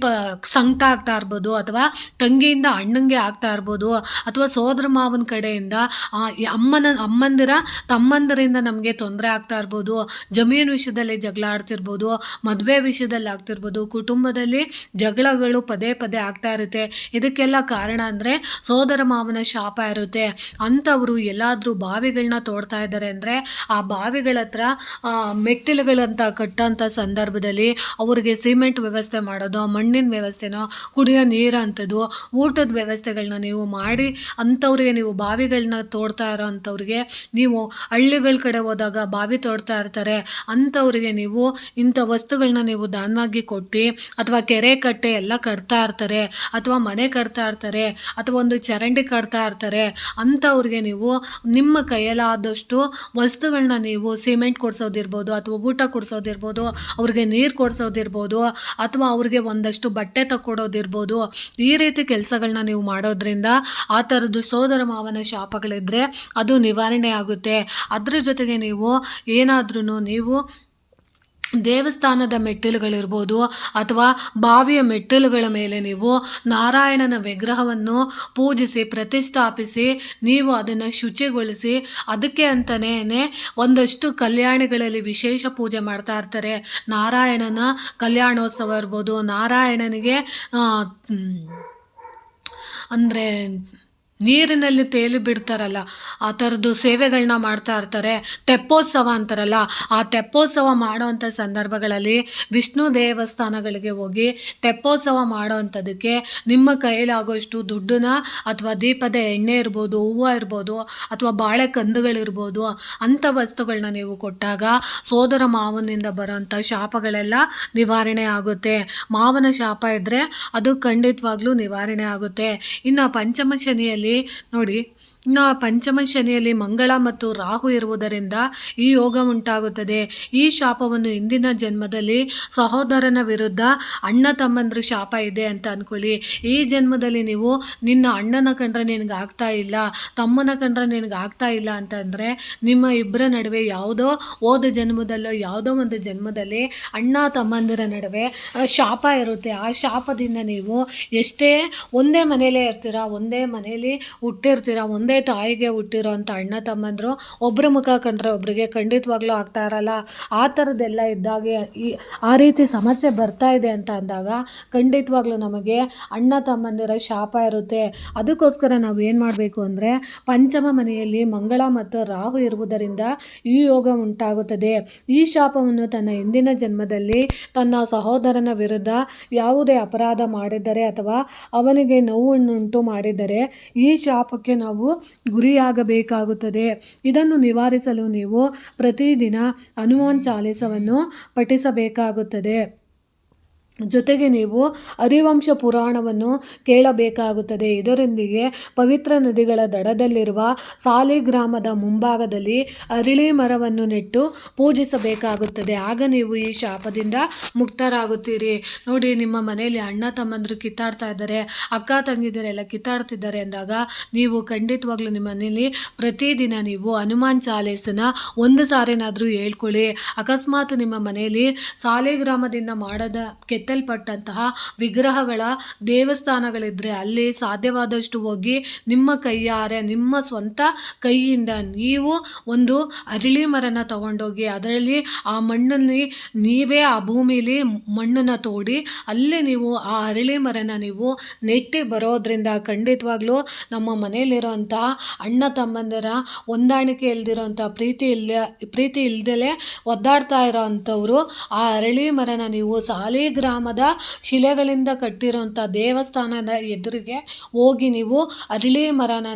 ಸಂಕಟ ಆಗ್ತಾ ಇರ್ಬೋದು, ಅಥವಾ ತಂಗಿಯಿಂದ ಅಣ್ಣಂಗೆ ಆಗ್ತಾ ಇರ್ಬೋದು, ಅಥವಾ ಸೋದರ ಮಾವನ ಕಡೆಯಿಂದ ಅಮ್ಮಂದಿರ ತಮ್ಮಂದರಿಂದ ನಮಗೆ ತೊಂದರೆ ಆಗ್ತಾ ಇರ್ಬೋದು, ಜಮೀನು ವಿಷಯದಲ್ಲಿ ಜಗಳ ಆಡ್ತಿರ್ಬೋದು, ಮದುವೆ ವಿಷಯದಲ್ಲಿ ಆಗ್ತಿರ್ಬೋದು, ಕುಟುಂಬದಲ್ಲಿ ಜಗಳಗಳು ಪದೇ ಪದೇ ಆಗ್ತಾ ಇರುತ್ತೆ. ಇದಕ್ಕೆಲ್ಲ ಕಾರಣ ಅಂದರೆ ಸೋದರ ಮಾವನ ಶಾಪ ಇರುತ್ತೆ. ಅಂಥವರು ಎಲ್ಲಾದರೂ ಬಾವಿಗಳನ್ನ ತೋಡ್ತಾ ಇದ್ದಾರೆ ಅಂದರೆ, ಆ ಬಾವಿಗಳ ಹತ್ರ ಮೆಟ್ಟಿಲುಗಳಂತ ಕಟ್ಟೋಂಥ ಸಂದರ್ಭದಲ್ಲಿ ಅವ್ರಿಗೆ ಸಿಮೆಂಟ್ ವ್ಯವಸ್ಥೆ ಮಾಡೋದು, ಮಣ್ಣಿನ ವ್ಯವಸ್ಥೆನೋ, ಕುಡಿಯೋ ನೀರು ಅಂಥದ್ದು, ಊಟದ ವ್ಯವಸ್ಥೆಗಳನ್ನ ನೀವು ಮಾಡಿ ಅಂಥವ್ರಿಗೆ, ನೀವು ಬಾವಿಗಳನ್ನ ತೋಡ್ತಾ ಇರೋ ಅಂಥವ್ರಿಗೆ, ನೀವು ಹಳ್ಳಿಗಳ ಕಡೆ ಹೋದಾಗ ಬಾವಿ ತೋಡ್ತಾ ಇರ್ತಾರೆ, ಅಂಥವ್ರಿಗೆ ನೀವು ಇಂಥ ವಸ್ತುಗಳನ್ನ ನೀವು ದಾನವಾಗಿ ಕೊಟ್ಟು, ಅಥವಾ ಕೆರೆ ಕಟ್ಟೆ ಎಲ್ಲ ಕಟ್ತಾ ಇರ್ತಾರೆ, ಅಥವಾ ಮನೆ ಕಟ್ತಾ ಇರ್ತಾರೆ, ಅಥವಾ ಒಂದು ಚರಂಡಿ ಕಟ್ತಾ ಇರ್ತಾರೆ, ಅಂಥವ್ರಿಗೆ ನೀವು ನಿಮ್ಮ ಕೈಯಲ್ಲಾದಷ್ಟು ವಸ್ತುಗಳನ್ನ ನೀವು ಸಿಮೆಂಟ್ ಕೊಡಿಸೋದಿರ್ಬೋದು, ಅಥವಾ ಊಟ ಕೊಡಿಸೋದಿರ್ಬೋದು, ಅವ್ರಿಗೆ ನೀರು ಕೊಡಿಸೋದಿರ್ಬೋದು, ಅಥವಾ ಅವ್ರಿಗೆ ಒಂದಷ್ಟು ಬಟ್ಟೆ ತಕ್ಕೊಡೋದಿರ್ಬೋದು, ಈ ರೀತಿ ಕೆಲಸಗಳನ್ನ ನೀವು ಮಾಡೋದ್ರಿಂದ ಆ ಥರದ್ದು ಸೋದರ ಮಾವನ ಶಾಪಗಳಿದ್ದರೆ ಅದು ನಿವಾರಣೆ ಆಗುತ್ತೆ. ಅದ್ರ ಜೊತೆಗೆ ನೀವು ಏನಾದ್ರೂ ನೀವು ದೇವಸ್ಥಾನದ ಮೆಟ್ಟಿಲುಗಳಿರ್ಬೋದು, ಅಥವಾ ಬಾವಿಯ ಮೆಟ್ಟಿಲುಗಳ ಮೇಲೆ ನೀವು ನಾರಾಯಣನ ವಿಗ್ರಹವನ್ನು ಪೂಜಿಸಿ ಪ್ರತಿಷ್ಠಾಪಿಸಿ ನೀವು ಅದನ್ನು ಶುಚಿಗೊಳಿಸಿ, ಅದಕ್ಕೆ ಅಂತಲೇ ಒಂದಷ್ಟು ಕಲ್ಯಾಣಿಗಳಲ್ಲಿ ವಿಶೇಷ ಪೂಜೆ ಮಾಡ್ತಾ ಇರ್ತಾರೆ. ನಾರಾಯಣನ ಕಲ್ಯಾಣೋತ್ಸವ ಇರ್ಬೋದು, ನಾರಾಯಣನಿಗೆ ಅಂದರೆ ನೀರಿನಲ್ಲಿ ತೇಲಿ ಬಿಡ್ತಾರಲ್ಲ, ಆ ಥರದ್ದು ಸೇವೆಗಳನ್ನ ಮಾಡ್ತಾ ಇರ್ತಾರೆ. ತೆಪ್ಪೋತ್ಸವ ಅಂತಾರಲ್ಲ, ಆ ತೆಪ್ಪೋತ್ಸವ ಮಾಡೋವಂಥ ಸಂದರ್ಭಗಳಲ್ಲಿ ವಿಷ್ಣು ದೇವಸ್ಥಾನಗಳಿಗೆ ಹೋಗಿ ತೆಪ್ಪೋತ್ಸವ ಮಾಡೋವಂಥದ್ದಕ್ಕೆ ನಿಮ್ಮ ಕೈಲಾಗೋಷ್ಟು ದುಡ್ಡನ್ನ, ಅಥವಾ ದೀಪದ ಎಣ್ಣೆ ಇರ್ಬೋದು, ಹೂವು ಇರ್ಬೋದು, ಅಥವಾ ಬಾಳೆಕಂದುಗಳಿರ್ಬೋದು, ಅಂಥ ವಸ್ತುಗಳನ್ನ ನೀವು ಕೊಟ್ಟಾಗ ಸೋದರ ಮಾವನಿಂದ ಬರೋಂಥ ಶಾಪಗಳೆಲ್ಲ ನಿವಾರಣೆ ಆಗುತ್ತೆ. ಮಾವನ ಶಾಪ ಇದ್ದರೆ ಅದು ಖಂಡಿತವಾಗ್ಲೂ ನಿವಾರಣೆ ಆಗುತ್ತೆ. ಇನ್ನು ಪಂಚಮ ಶನಿಯಲ್ಲಿ ನೋಡಿ, ಪಂಚಮ ಶನಿಯಲ್ಲಿ ಮಂಗಳ ಮತ್ತು ರಾಹು ಇರುವುದರಿಂದ ಈ ಯೋಗ ಉಂಟಾಗುತ್ತದೆ. ಈ ಶಾಪವನ್ನು ಇಂದಿನ ಜನ್ಮದಲ್ಲಿ ಸಹೋದರನ ವಿರುದ್ಧ ಅಣ್ಣ ತಮ್ಮಂದ್ರ ಶಾಪ ಇದೆ ಅಂತ ಅಂದ್ಕೊಳ್ಳಿ. ಈ ಜನ್ಮದಲ್ಲಿ ನೀವು ನಿನ್ನ ಅಣ್ಣನ ಕಂಡ್ರೆ ನಿನಗೆ ಆಗ್ತಾ ಇಲ್ಲ, ತಮ್ಮನ ಕಂಡ್ರೆ ನಿನಗೆ ಆಗ್ತಾ ಇಲ್ಲ ಅಂತಂದರೆ ನಿಮ್ಮ ಇಬ್ಬರ ನಡುವೆ ಯಾವುದೋ ಹೋದ ಜನ್ಮದಲ್ಲೋ ಯಾವುದೋ ಒಂದು ಜನ್ಮದಲ್ಲಿ ಅಣ್ಣ ತಮ್ಮಂದಿರ ನಡುವೆ ಶಾಪ ಇರುತ್ತೆ. ಆ ಶಾಪದಿಂದ ನೀವು ಎಷ್ಟೇ ಒಂದೇ ಮನೆಯಲ್ಲೇ ಇರ್ತೀರ, ಒಂದೇ ಮನೆಯಲ್ಲಿ ಹುಟ್ಟಿರ್ತೀರ, ಒಂದೇ ತಾಯಿಗೆ ಹುಟ್ಟಿರೋ ಅಂಥ ಅಣ್ಣ ತಮ್ಮಂದರು ಒಬ್ಬರ ಮುಖ ಕಂಡ್ರೆ ಒಬ್ರಿಗೆ ಖಂಡಿತವಾಗ್ಲೂ ಆಗ್ತಾ ಇರಲ್ಲ. ಆ ಥರದ್ದೆಲ್ಲ ಇದ್ದಾಗೆ ಆ ರೀತಿ ಸಮಸ್ಯೆ ಬರ್ತಾ ಇದೆ ಅಂತ ಅಂದಾಗ ಖಂಡಿತವಾಗ್ಲೂ ನಮಗೆ ಅಣ್ಣ ತಮ್ಮಂದಿರ ಶಾಪ ಇರುತ್ತೆ. ಅದಕ್ಕೋಸ್ಕರ ನಾವು ಏನು ಮಾಡಬೇಕು ಅಂದರೆ, ಪಂಚಮ ಮನೆಯಲ್ಲಿ ಮಂಗಳ ಮತ್ತು ರಾಹು ಇರುವುದರಿಂದ ಈ ಯೋಗ ಉಂಟಾಗುತ್ತದೆ. ಈ ಶಾಪವನ್ನು ತನ್ನ ಹಿಂದಿನ ಜನ್ಮದಲ್ಲಿ ತನ್ನ ಸಹೋದರನ ವಿರುದ್ಧ ಯಾವುದೇ ಅಪರಾಧ ಮಾಡಿದರೆ ಅಥವಾ ಅವನಿಗೆ ನೋವುನ್ನುಂಟು ಮಾಡಿದರೆ ಈ ಶಾಪಕ್ಕೆ ನಾವು ಗುರಿಯಾಗಬೇಕಾಗುತ್ತದೆ. ಇದನ್ನು ನಿವಾರಿಸಲು ನೀವು ಪ್ರತಿದಿನ ಹನುಮಾನ್ ಚಾಲೀಸವನ್ನು ಪಠಿಸಬೇಕಾಗುತ್ತದೆ. ಜೊತೆಗೆ ನೀವು ಹರಿವಂಶ ಪುರಾಣವನ್ನು ಕೇಳಬೇಕಾಗುತ್ತದೆ. ಇದರೊಂದಿಗೆ ಪವಿತ್ರ ನದಿಗಳ ದಡದಲ್ಲಿರುವ ಸಾಲಿಗ್ರಾಮದ ಮುಂಭಾಗದಲ್ಲಿ ಅರಳಿ ಮರವನ್ನು ನೆಟ್ಟು ಪೂಜಿಸಬೇಕಾಗುತ್ತದೆ. ಆಗ ನೀವು ಈ ಶಾಪದಿಂದ ಮುಕ್ತರಾಗುತ್ತೀರಿ. ನೋಡಿ, ನಿಮ್ಮ ಮನೆಯಲ್ಲಿ ಅಣ್ಣ ತಮ್ಮಂದರು ಕಿತ್ತಾಡ್ತಾ ಇದ್ದಾರೆ, ಅಕ್ಕ ತಂಗಿದರೆಲ್ಲ ಕಿತ್ತಾಡ್ತಿದ್ದಾರೆ ಅಂದಾಗ ನೀವು ಖಂಡಿತವಾಗ್ಲೂ ನಿಮ್ಮ ಮನೆಯಲ್ಲಿ ಪ್ರತಿದಿನ ನೀವು ಹನುಮಾನ್ ಚಾಲೀಸನ ಒಂದು ಸಾರಿನಾದರೂ ಹೇಳ್ಕೊಳ್ಳಿ. ಅಕಸ್ಮಾತ್ ನಿಮ್ಮ ಮನೆಯಲ್ಲಿ ಸಾಲಿಗ್ರಾಮದಿಂದ ಮಾಡದ ಕೆತ್ತಲ್ಪಟ್ಟಂತಹ ವಿಗ್ರಹಗಳ ದೇವಸ್ಥಾನಗಳಿದ್ದರೆ ಅಲ್ಲಿ ಸಾಧ್ಯವಾದಷ್ಟು ಹೋಗಿ ನಿಮ್ಮ ಕೈಯಾರೆ ನಿಮ್ಮ ಸ್ವಂತ ಕೈಯಿಂದ ನೀವು ಒಂದು ಅರಳಿ ಮರನ ತಗೊಂಡೋಗಿ ಅದರಲ್ಲಿ ಆ ಮಣ್ಣಲ್ಲಿ ನೀವೇ ಆ ಭೂಮಿಲಿ ಮಣ್ಣನ್ನು ತೋಡಿ ಅಲ್ಲೇ ನೀವು ಆ ಅರಳಿ ಮರನ ನೀವು ನೆಟ್ಟಿ ಬರೋದ್ರಿಂದ ಖಂಡಿತವಾಗ್ಲೂ ನಮ್ಮ ಮನೆಯಲ್ಲಿರೋಂತಹ ಅಣ್ಣ ತಮ್ಮಂದಿರ ಹೊಂದಾಣಿಕೆ ಇಲ್ದಿರೋಂಥ ಪ್ರೀತಿ ಇಲ್ದಲೇ ಒದ್ದಾಡ್ತಾ ಇರೋ ಅಂಥವ್ರು ಆ ಅರಳಿ ಮರನ ನೀವು ಸಾಲಿಗ್ರಾಮದ ಶಿಲೆಗಳಿಂದ ಕಟ್ಟಿರೋಂಥ ದೇವಸ್ಥಾನದ ಎದುರಿಗೆ ಹೋಗಿ ನೀವು ಅರಳಿ ಮರನ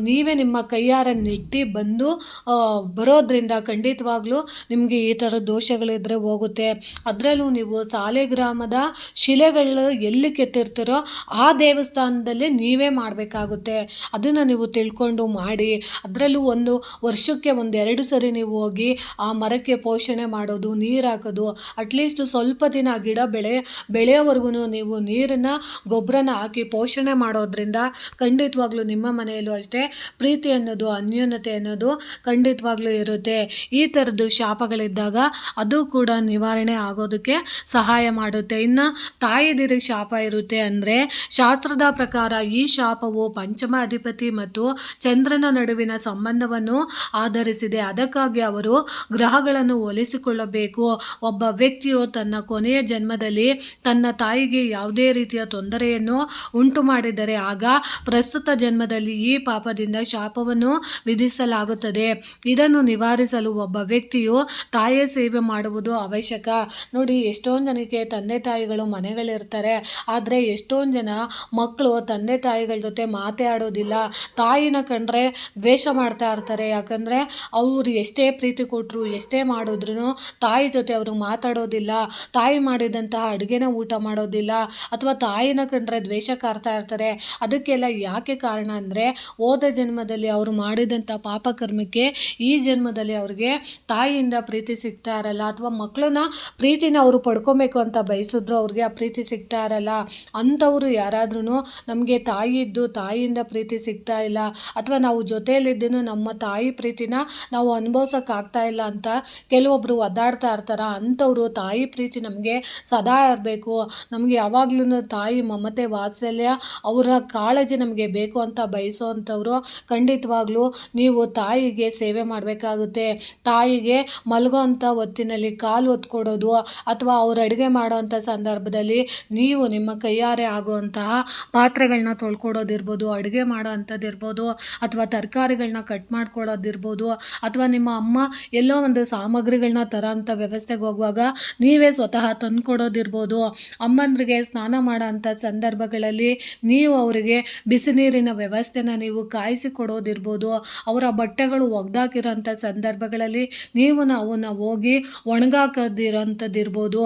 ನೀವೇ ನಿಮ್ಮ ಕೈಯಾರ ನೆಟ್ಟಿ ಬಂದು ಬರೋದ್ರಿಂದ ಖಂಡಿತವಾಗ್ಲೂ ನಿಮಗೆ ಈ ಥರ ದೋಷಗಳಿದ್ರೆ ಹೋಗುತ್ತೆ. ಅದರಲ್ಲೂ ನೀವು ಸಾಲಿಗ್ರಾಮದ ಶಿಲೆಗಳು ಎಲ್ಲಿ ಕೆತ್ತಿರ್ತೀರೋ ಆ ದೇವಸ್ಥಾನದಲ್ಲಿ ನೀವೇ ಮಾಡಬೇಕಾಗುತ್ತೆ. ಅದನ್ನು ನೀವು ತಿಳ್ಕೊಂಡು ಮಾಡಿ. ಅದರಲ್ಲೂ ಒಂದು ವರ್ಷಕ್ಕೆ 1-2 ಸರಿ ನೀವು ಹೋಗಿ ಆ ಮರಕ್ಕೆ ಪೋಷಣೆ ಮಾಡೋದು, ನೀರು ಹಾಕೋದು, ಅಟ್ಲೀಸ್ಟ್ ಸ್ವಲ್ಪ ದಿನ ಗಿಡ ಬೆಳೆಯೋವರೆಗೂ ನೀವು ನೀರನ್ನು ಗೊಬ್ಬರನ ಹಾಕಿ ಪೋಷಣೆ ಮಾಡೋದ್ರಿಂದ ಖಂಡಿತವಾಗ್ಲೂ ನಿಮ್ಮ ಮನೆಯಲ್ಲೂ ಅಷ್ಟೇ ಪ್ರೀತಿ ಅನ್ನೋದು ಅನ್ಯೋನ್ಯತೆ ಅನ್ನೋದು ಖಂಡಿತವಾಗ್ಲೂ ಇರುತ್ತೆ. ಈ ಥರದ್ದು ಶಾಪಗಳಿದ್ದಾಗ ಅದು ಕೂಡ ನಿವಾರಣೆ ಆಗೋದಕ್ಕೆ ಸಹಾಯ ಮಾಡುತ್ತೆ. ಇನ್ನು ತಾಯಿದಿರ ಶಾಪ ಇರುತ್ತೆ ಅಂದರೆ ಶಾಸ್ತ್ರದ ಪ್ರಕಾರ ಈ ಶಾಪವು ಪಂಚಮ ಅಧಿಪತಿ ಮತ್ತು ಚಂದ್ರನ ನಡುವಿನ ಸಂಬಂಧವನ್ನು ಆಧರಿಸಿದೆ. ಅದಕ್ಕಾಗಿ ಅವರು ಗ್ರಹಗಳನ್ನು ಹೋಲಿಸಿಕೊಳ್ಳಬೇಕು. ಒಬ್ಬ ವ್ಯಕ್ತಿಯು ತನ್ನ ಕೊನೆಯ ಜನ್ಮದಲ್ಲಿ ತನ್ನ ತಾಯಿಗೆ ಯಾವುದೇ ರೀತಿಯ ತೊಂದರೆಯನ್ನು ಉಂಟು ಮಾಡಿದರೆ ಆಗ ಪ್ರಸ್ತುತ ಜನ್ಮದಲ್ಲಿ ಈ ಪಾಪದಿಂದ ಶಾಪವನ್ನು ವಿಧಿಸಲಾಗುತ್ತದೆ. ಇದನ್ನು ನಿವಾರಿಸಲು ಒಬ್ಬ ವ್ಯಕ್ತಿಯು ತಾಯಿಯ ಸೇವೆ ಮಾಡುವುದು ಅವಶ್ಯಕ. ನೋಡಿ, ಎಷ್ಟೊಂದು ಜನಕ್ಕೆ ತಂದೆ ತಾಯಿಗಳು ಮನೆಗಳಿರ್ತಾರೆ, ಆದರೆ ಎಷ್ಟೊಂದು ಜನ ಮಕ್ಕಳು ತಂದೆ ತಾಯಿಗಳ ಜೊತೆ ಮಾತಾಡೋದಿಲ್ಲ. ತಾಯಿನ ಕಂಡ್ರೆ ದ್ವೇಷ ಮಾಡ್ತಾ ಇರ್ತಾರೆ. ಯಾಕಂದರೆ ಅವರು ಎಷ್ಟೇ ಪ್ರೀತಿ ಕೊಟ್ಟರು ಎಷ್ಟೇ ಮಾಡಿದ್ರು ತಾಯಿ ಜೊತೆ ಅವರು ಮಾತಾಡೋದಿಲ್ಲ, ತಾಯಿ ಮಾಡಿದಂತಹ ಅಡುಗೆನ ಊಟ ಮಾಡೋದಿಲ್ಲ, ಅಥವಾ ತಾಯಿನ ಕಂಡ್ರೆ ದ್ವೇಷ ಕಾರ್ತಾ ಇರ್ತಾರೆ. ಅದಕ್ಕೆಲ್ಲ ಯಾಕೆ ಕಾರಣ ಅಂದರೆ ಹೋದ ಜನ್ಮದಲ್ಲಿ ಅವರು ಮಾಡಿದಂಥ ಪಾಪಕರ್ಮಕ್ಕೆ ಈ ಜನ್ಮದಲ್ಲಿ ಅವ್ರಿಗೆ ತಾಯಿಯಿಂದ ಪ್ರೀತಿ ಸಿಗ್ತಾ ಇರಲ್ಲ, ಅಥವಾ ಮಕ್ಕಳನ್ನ ಪ್ರೀತಿನ ಅವರು ಪಡ್ಕೊಬೇಕು ಅಂತ ಬಯಸಿದ್ರು ಅವ್ರಿಗೆ ಆ ಪ್ರೀತಿ ಸಿಗ್ತಾ ಇರಲ್ಲ. ಅಂಥವ್ರು ಯಾರಾದ್ರೂ ನಮಗೆ ತಾಯಿಯಿಂದ ಪ್ರೀತಿ ಸಿಗ್ತಾ ಇಲ್ಲ, ಅಥವಾ ನಾವು ಜೊತೆಯಲ್ಲಿದ್ದೂ ನಮ್ಮ ತಾಯಿ ಪ್ರೀತಿನ ನಾವು ಅನುಭವಿಸೋಕ್ಕಾಗ್ತಾ ಇಲ್ಲ ಅಂತ ಕೆಲವೊಬ್ಬರು ಒದ್ದಾಡ್ತಾ ಇರ್ತಾರೆ. ಅಂಥವ್ರು ತಾಯಿ ಪ್ರೀತಿ ನಮಗೆ ಸದಾ ಇರಬೇಕು, ನಮಗೆ ಯಾವಾಗ್ಲೂ ತಾಯಿ ಮಮತೆ ವಾತ್ಸಲ್ಯ ಅವರ ಕಾಳಜಿ ನಮಗೆ ಬೇಕು ಅಂತ ಬಯಸೋವಂಥವ್ರು ಖಂಡಿತವಾಗ್ಲೂ ನೀವು ತಾಯಿಗೆ ಸೇವೆ ಮಾಡಬೇಕಾಗುತ್ತೆ. ತಾಯಿಗೆ ಮಲಗೋವಂಥ ಹೊತ್ತಿನಲ್ಲಿ ಕಾಲು ಹೊತ್ಕೊಡೋದು, ಅಥವಾ ಅವ್ರು ಅಡುಗೆ ಮಾಡೋವಂಥ ಸಂದರ್ಭದಲ್ಲಿ ನೀವು ನಿಮ್ಮ ಕೈಯಾರೆ ಆಗುವಂತಹ ಪಾತ್ರೆಗಳನ್ನ ತೊಳ್ಕೊಡೋದಿರ್ಬೋದು, ಅಡುಗೆ ಮಾಡೋ ಅಂಥದ್ದಿರ್ಬೋದು, ಅಥವಾ ತರಕಾರಿಗಳನ್ನ ಕಟ್ ಮಾಡ್ಕೊಳ್ಳೋದಿರ್ಬೋದು, ಅಥವಾ ನಿಮ್ಮ ಅಮ್ಮ ಎಲ್ಲೋ ಒಂದು ಸಾಮಗ್ರಿಗಳನ್ನ ತರೋಂಥ ವ್ಯವಸ್ಥೆಗೆ ಹೋಗುವಾಗ ನೀವೇ ಸ್ವತಃ ತಂದುಕೊಡೋ ಕೊಡೋದಿರ್ಬೋದು, ಅಮ್ಮಂದ್ರಿಗೆ ಸ್ನಾನ ಮಾಡೋ ಅಂಥ ಸಂದರ್ಭಗಳಲ್ಲಿ ನೀವು ಅವರಿಗೆ ಬಿಸಿ ನೀರಿನ ವ್ಯವಸ್ಥೆನ ನೀವು ಕಾಯಿಸಿ ಕೊಡೋದಿರ್ಬೋದು, ಅವರ ಬಟ್ಟೆಗಳು ಒಗ್ದಾಕಿರೋಂಥ ಸಂದರ್ಭಗಳಲ್ಲಿ ನೀವು ಅವನ್ನ ಹೋಗಿ ಒಣಗಾಕೋದಿರೋಂಥದ್ದಿರ್ಬೋದು.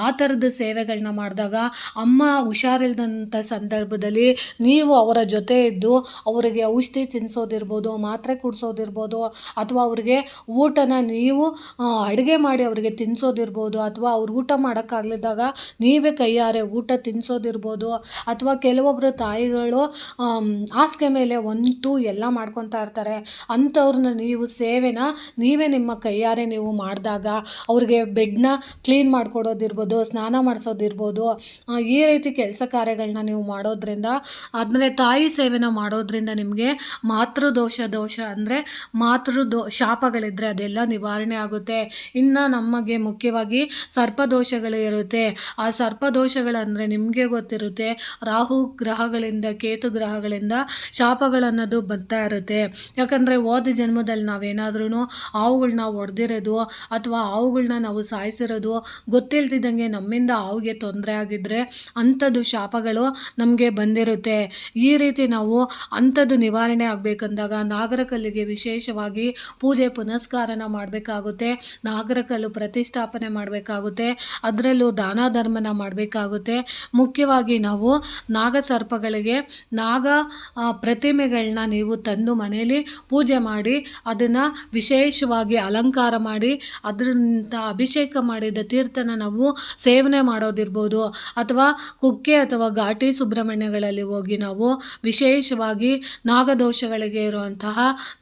ಆ ಥರದ ಸೇವೆಗಳನ್ನ ಮಾಡಿದಾಗ ಅಮ್ಮ ಹುಷಾರಿಲ್ದಂಥ ಸಂದರ್ಭದಲ್ಲಿ ನೀವು ಅವರ ಜೊತೆ ಇದ್ದು ಅವರಿಗೆ ಔಷಧಿ ತಿನ್ನಿಸೋದಿರ್ಬೋದು, ಮಾತ್ರೆ ಕುಡಿಸೋದಿರ್ಬೋದು, ಅಥವಾ ಅವ್ರಿಗೆ ಊಟನ ನೀವು ಅಡುಗೆ ಮಾಡಿ ಅವರಿಗೆ ತಿನ್ನಿಸೋದಿರ್ಬೋದು, ಅಥವಾ ಅವ್ರು ಊಟ ಮಾಡೋಕ್ಕಾಗಲಿದ್ದಾಗ ನೀವೇ ಕೈಯಾರೆ ಊಟ ತಿನ್ನಿಸೋದಿರ್ಬೋದು. ಅಥವಾ ಕೆಲವೊಬ್ಬರು ತಾಯಿಗಳು ಹಾಸಿಗೆ ಮೇಲೆ ಒಂಟು ಎಲ್ಲ ಮಾಡ್ಕೊತಾ ಇರ್ತಾರೆ, ಅಂಥವ್ರನ್ನ ನೀವು ಸೇವೆನ ನೀವೇ ನಿಮ್ಮ ಕೈಯಾರೆ ನೀವು ಮಾಡಿದಾಗ ಅವ್ರಿಗೆ ಬೆಡ್ನ ಕ್ಲೀನ್ ಮಾಡಿಕೊಡೋದಿರ್ಬೋದು, ಸ್ನಾನ ಮಾಡಿಸೋದಿರ್ಬೋದು, ಈ ರೀತಿ ಕೆಲಸ ಕಾರ್ಯಗಳನ್ನ ನೀವು ಮಾಡೋದ್ರಿಂದ, ಆದಮೇಲೆ ತಾಯಿ ಸೇವೆನ ಮಾಡೋದ್ರಿಂದ ನಿಮಗೆ ಮಾತೃದೋಷ ಅಂದರೆ ಶಾಪಗಳಿದ್ದರೆ ಅದೆಲ್ಲ ನಿವಾರಣೆ ಆಗುತ್ತೆ. ಇನ್ನು ನಮಗೆ ಮುಖ್ಯವಾಗಿ ಸರ್ಪದೋಷಗಳು ಇರುತ್ತೆ. ಆ ಸರ್ಪದೋಷಗಳಂದರೆ ನಿಮಗೆ ಗೊತ್ತಿರುತ್ತೆ, ರಾಹು ಗ್ರಹಗಳಿಂದ, ಕೇತು ಗ್ರಹಗಳಿಂದ ಶಾಪಗಳನ್ನೋದು ಬರ್ತಾ ಇರುತ್ತೆ. ಯಾಕಂದರೆ ಹೋದ ಜನ್ಮದಲ್ಲಿ ನಾವೇನಾದ್ರೂ ಹಾವುಗಳನ್ನ ಹೊಡೆದಿರೋದು ಅಥವಾ ಹಾವುಗಳನ್ನ ನಾವು ಸಾಯಿಸಿರೋದು ಗೊತ್ತಿಲ್ತಿದ್ದಂಗೆ ನಮ್ಮಿಂದ ಹಾವಿಗೆ ತೊಂದರೆ ಆಗಿದ್ದರೆ ಅಂಥದ್ದು ಶಾಪಗಳು ನಮಗೆ ಬಂದಿರುತ್ತೆ. ಈ ರೀತಿ ನಾವು ಅಂಥದ್ದು ನಿವಾರಣೆ ಆಗಬೇಕಂದಾಗ ನಾಗರಕಲ್ಲಿಗೆ ವಿಶೇಷವಾಗಿ ಪೂಜೆ ಪುನಸ್ಕಾರನ ಮಾಡಬೇಕಾಗುತ್ತೆ, ನಾಗರಕಲ್ಲು ಪ್ರತಿಷ್ಠಾಪನೆ ಮಾಡಬೇಕಾಗುತ್ತೆ, ಅದರಲ್ಲೂ ದಾನ ಧರ್ಮನ ಮಾಡಬೇಕಾಗುತ್ತೆ. ಮುಖ್ಯವಾಗಿ ನಾವು ನಾಗಸರ್ಪಗಳಿಗೆ ಪ್ರತಿಮೆಗಳನ್ನ ನೀವು ತಂದು ಮನೆಯಲ್ಲಿ ಪೂಜೆ ಮಾಡಿ ಅದನ್ನು ವಿಶೇಷವಾಗಿ ಅಲಂಕಾರ ಮಾಡಿ ಅದರಿಂದ ಅಭಿಷೇಕ ಮಾಡಿದ ತೀರ್ಥನ ನಾವು ಸೇವನೆ ಮಾಡೋದಿರ್ಬೋದು. ಅಥವಾ ಕುಕ್ಕೆ ಅಥವಾ ಘಾಟಿ ಸುಬ್ರಹ್ಮಣ್ಯಗಳಲ್ಲಿ ಹೋಗಿ ನಾವು ವಿಶೇಷವಾಗಿ ನಾಗದೋಷಗಳಿಗೆ ಇರುವಂತಹ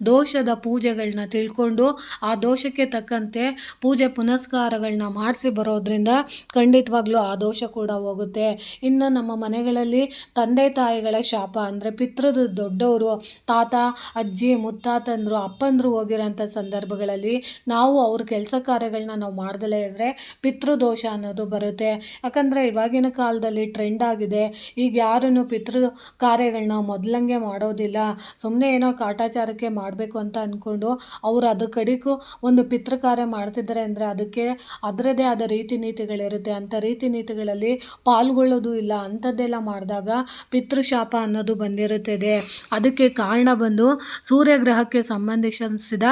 ದೋಷದ ಪೂಜೆಗಳನ್ನ ತಿಳ್ಕೊಂಡು ಆ ದೋಷಕ್ಕೆ ತಕ್ಕಂತೆ ಪೂಜೆ ಪುನಸ್ಕಾರಗಳನ್ನ ಮಾಡಿಸಿ ಬರೋದ್ರಿಂದ ಖಂಡಿತವಾಗ್ಲೂ ಆ ದೋಷ ಕೂಡ ಹೋಗುತ್ತೆ. ಇನ್ನು ನಮ್ಮ ಮನೆಗಳಲ್ಲಿ ತಂದೆ ತಾಯಿಗಳ ಶಾಪ ಅಂದರೆ ಪಿತೃದು ದೊಡ್ಡವರು, ತಾತ ಅಜ್ಜಿ ಮುತ್ತಾತಂದರು ಅಪ್ಪಂದರು ಹೋಗಿರೋಂಥ ಸಂದರ್ಭಗಳಲ್ಲಿ ನಾವು ಅವ್ರ ಕೆಲಸ ಕಾರ್ಯಗಳನ್ನ ನಾವು ಮಾಡ್ದಲೇ ಇದ್ದರೆ ಪಿತೃದೋಷ ಅನ್ನೋದು ಬರುತ್ತೆ. ಯಾಕಂದರೆ ಇವಾಗಿನ ಕಾಲದಲ್ಲಿ ಟ್ರೆಂಡ್ ಆಗಿದೆ, ಈಗ ಯಾರೂ ಪಿತೃ ಕಾರ್ಯಗಳನ್ನ ಮೊದಲಂಗೆ ಮಾಡೋದಿಲ್ಲ. ಸುಮ್ಮನೆ ಏನೋ ಕಾಟಾಚಾರಕ್ಕೆ ಮಾಡಬೇಕು ಅಂತ ಅಂದ್ಕೊಂಡು ಅವರು ಅದ್ರ ಕಡೆಗೂ ಒಂದು ಪಿತೃ ಕಾರ್ಯ ಮಾಡ್ತಿದ್ದಾರೆ ಅಂದರೆ ಅದಕ್ಕೆ ಅದರದೇ ಆದ ರೀತಿ ನೀತಿಗಳಿರುತ್ತೆ. ಅಂಥ ರೀತಿ ನೀತಿಗಳಲ್ಲಿ ಪಾಲ್ಗೊಳ್ಳೋದು ಇಲ್ಲ. ಅಂಥದ್ದೆಲ್ಲ ಮಾಡಿದಾಗ ಪಿತೃಶಾಪ ಅನ್ನೋದು ಬಂದಿರುತ್ತದೆ. ಅದಕ್ಕೆ ಕಾರಣ ಬಂದು ಸೂರ್ಯಗ್ರಹಕ್ಕೆ ಸಂಬಂಧಿಸಿದ